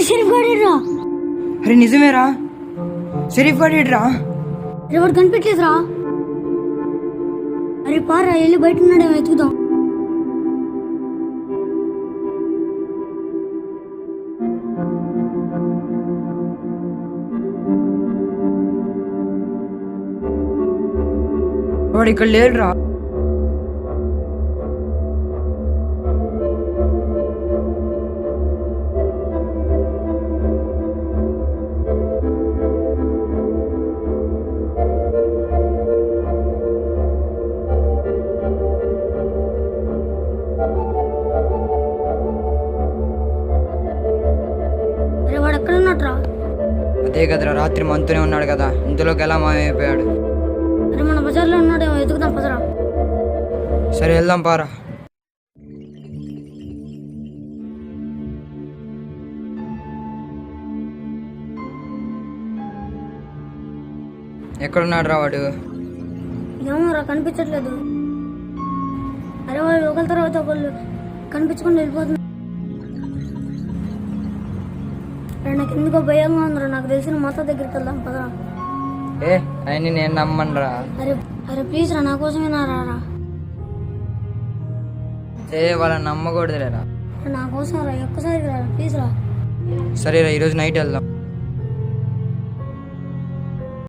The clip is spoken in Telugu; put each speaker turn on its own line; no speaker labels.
షరీఫ్ గాడేరా.
అరే నిజమేరా, షరీఫ్ గాడేడ్రా.
ఎవరు కనిపించలేదురా. అరే పారా, వెళ్ళి బయట ఉన్నాడేమో వెతుకుదాం.
వాడు ఇక్కడ లేడురా.
అరే వాడు ఎక్కడ ఉన్నట్రా.
అదే కదరా, రాత్రి మనతోనే ఉన్నాడు కదా, ఇంతలోకి ఎలా మాయమైపోయాడు.
అరే మన బజార్లో ఉన్నాడేమో వెతుకుదాం పదరా.
సరే వెళ్దాం పారా. ఎక్కడున్నాడు రా వాడు?
ఏమోరా కనిపించట్లేదు. అరే వాళ్ళు ఒకరి తర్వాత ఒకళ్ళు కనిపించకుండా వెళ్ళిపోతున్నారు. అరే నాకు ఎందుకో భయంగా ఉందిరా. నాకు తెలిసిన మాత దగ్గరికి వెళ్దాం పదరా.
అయినా నేను నమ్మనరా.
అరే అరే ప్లీజ్ రా, నా కోసమేనా రా.
వాళ్ళని నమ్మకూడదులేరా.
నా కోసం రా, ఒక్కసారి రా ప్లీజ్ రా.
సరేరా, ఈరోజు నైట్ వెళ్దాం.